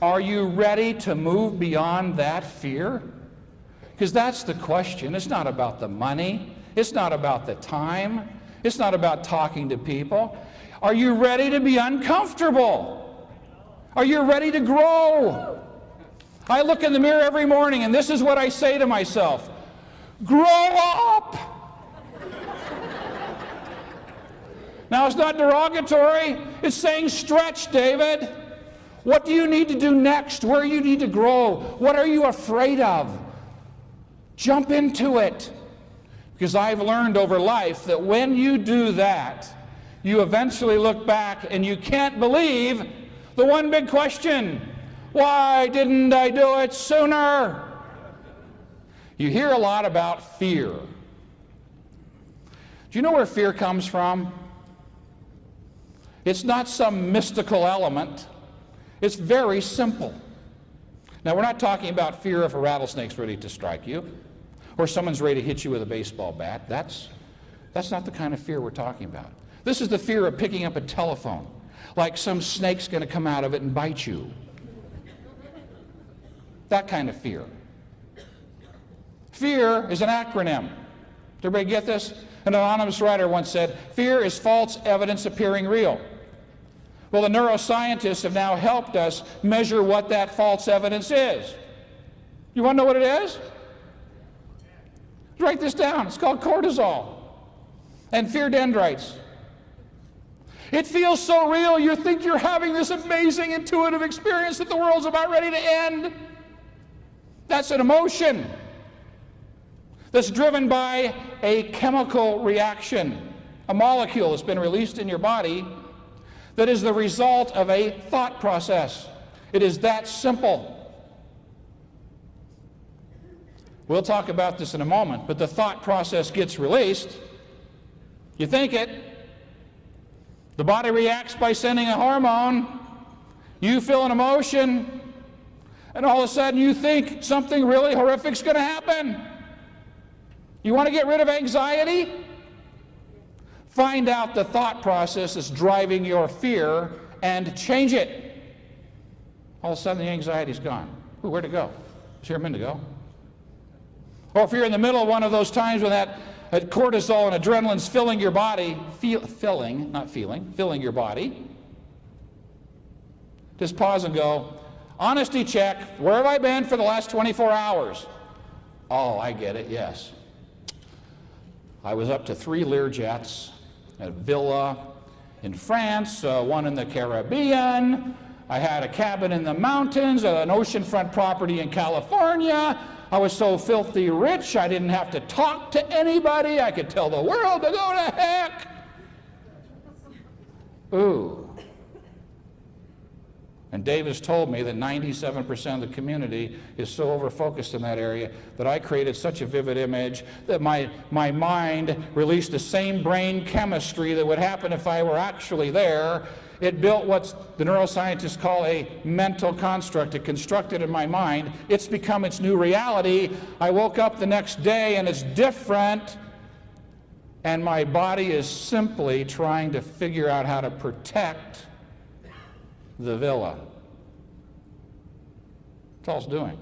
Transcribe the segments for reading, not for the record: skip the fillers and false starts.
Are you ready to move beyond that fear? Because that's the question. It's not about the money. It's not about the time. It's not about talking to people. Are you ready to be uncomfortable? Are you ready to grow? I look in the mirror every morning and this is what I say to myself: grow up! Now, it's not derogatory. It's saying stretch, David. What do you need to do next? Where do you need to grow? What are you afraid of? Jump into it. Because I've learned over life that when you do that, you eventually look back and you can't believe the one big question: why didn't I do it sooner? You hear a lot about fear. Do you know where fear comes from? It's not some mystical element. It's very simple. Now, we're not talking about fear if a rattlesnake's ready to strike you, or someone's ready to hit you with a baseball bat. That's not the kind of fear we're talking about. This is the fear of picking up a telephone, like some snake's going to come out of it and bite you. That kind of fear. Fear is an acronym. Does everybody get this? An anonymous writer once said, fear is false evidence appearing real. Well, the neuroscientists have now helped us measure what that false evidence is. You want to know what it is? Write this down. It's called cortisol and fear dendrites. It feels so real, you think you're having this amazing intuitive experience that the world's about ready to end. That's an emotion that's driven by a chemical reaction, a molecule that's been released in your body that is the result of a thought process. It is that simple. We'll talk about this in a moment, but the thought process gets released. You think it. The body reacts by sending a hormone. You feel an emotion, and all of a sudden you think something really horrific's going to happen. You want to get rid of anxiety? Find out the thought process that's driving your fear and change it. All of a sudden the anxiety's gone. Ooh, where'd it go? It's here a minute ago. Or if you're in the middle of one of those times when that cortisol and adrenaline's filling your body, filling your body, just pause and go, honesty check, where have I been for the last 24 hours? Oh, I get it, yes. I was up to 3 Learjets, a villa in France, one in the Caribbean. I had a cabin in the mountains, an oceanfront property in California. I was so filthy rich, I didn't have to talk to anybody. I could tell the world to go to heck. Ooh. And Davis told me that 97% of the community is so over-focused in that area that I created such a vivid image that my mind released the same brain chemistry that would happen if I were actually there. It built what the neuroscientists call a mental construct. It constructed in my mind. It's become its new reality. I woke up the next day and it's different. And my body is simply trying to figure out how to protect the villa. That's all it's doing.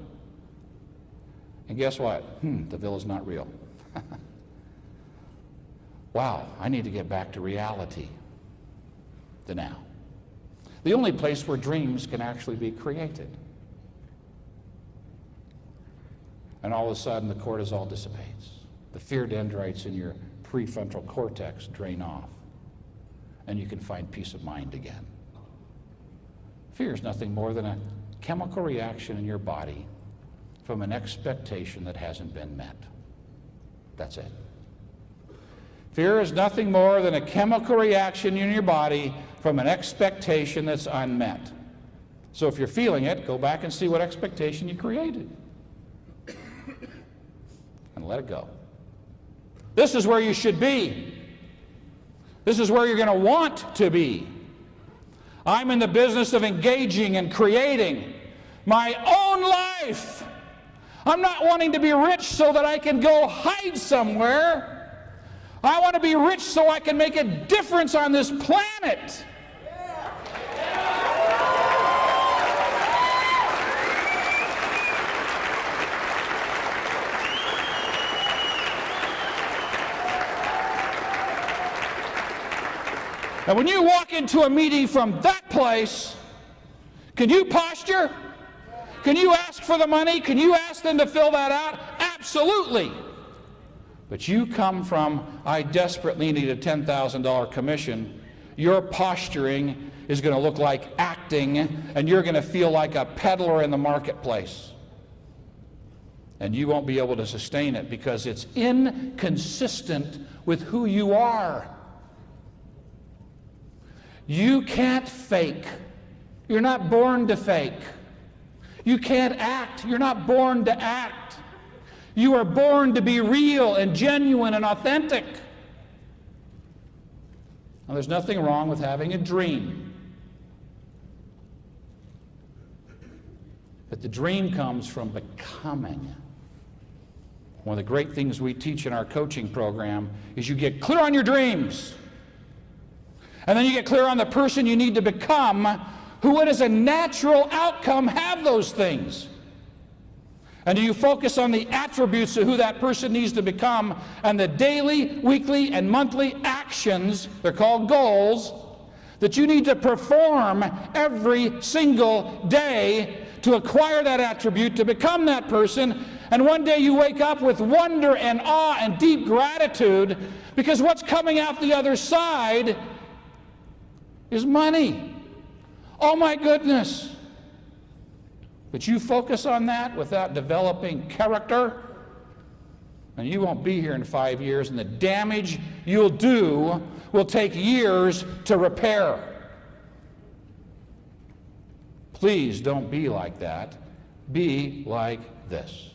And guess what? The villa's not real. Wow, I need to get back to reality, the now. The only place where dreams can actually be created. And all of a sudden the cortisol dissipates. The fear dendrites in your prefrontal cortex drain off. And you can find peace of mind again. Fear is nothing more than a chemical reaction in your body from an expectation that hasn't been met. That's it. Fear is nothing more than a chemical reaction in your body from an expectation that's unmet. So if you're feeling it, go back and see what expectation you created. And let it go. This is where you should be. This is where you're going to want to be. I'm in the business of engaging and creating my own life. I'm not wanting to be rich so that I can go hide somewhere. I want to be rich so I can make a difference on this planet. And when you walk into a meeting from that place, can you posture? Can you ask for the money? Can you ask them to fill that out? Absolutely. But you come from, I desperately need a $10,000 commission. Your posturing is going to look like acting, and you're going to feel like a peddler in the marketplace. And you won't be able to sustain it because it's inconsistent with who you are. You can't fake. You're not born to fake. You can't act. You're not born to act. You are born to be real and genuine and authentic. Now, there's nothing wrong with having a dream. But the dream comes from becoming. One of the great things we teach in our coaching program is you get clear on your dreams. And then you get clear on the person you need to become, who would as a natural outcome have those things. And do you focus on the attributes of who that person needs to become and the daily, weekly, and monthly actions, they're called goals, that you need to perform every single day to acquire that attribute, to become that person, and one day you wake up with wonder and awe and deep gratitude because what's coming out the other side is money. Oh my goodness. But you focus on that without developing character, and you won't be here in 5 years, and the damage you'll do will take years to repair. Please don't be like that. Be like this.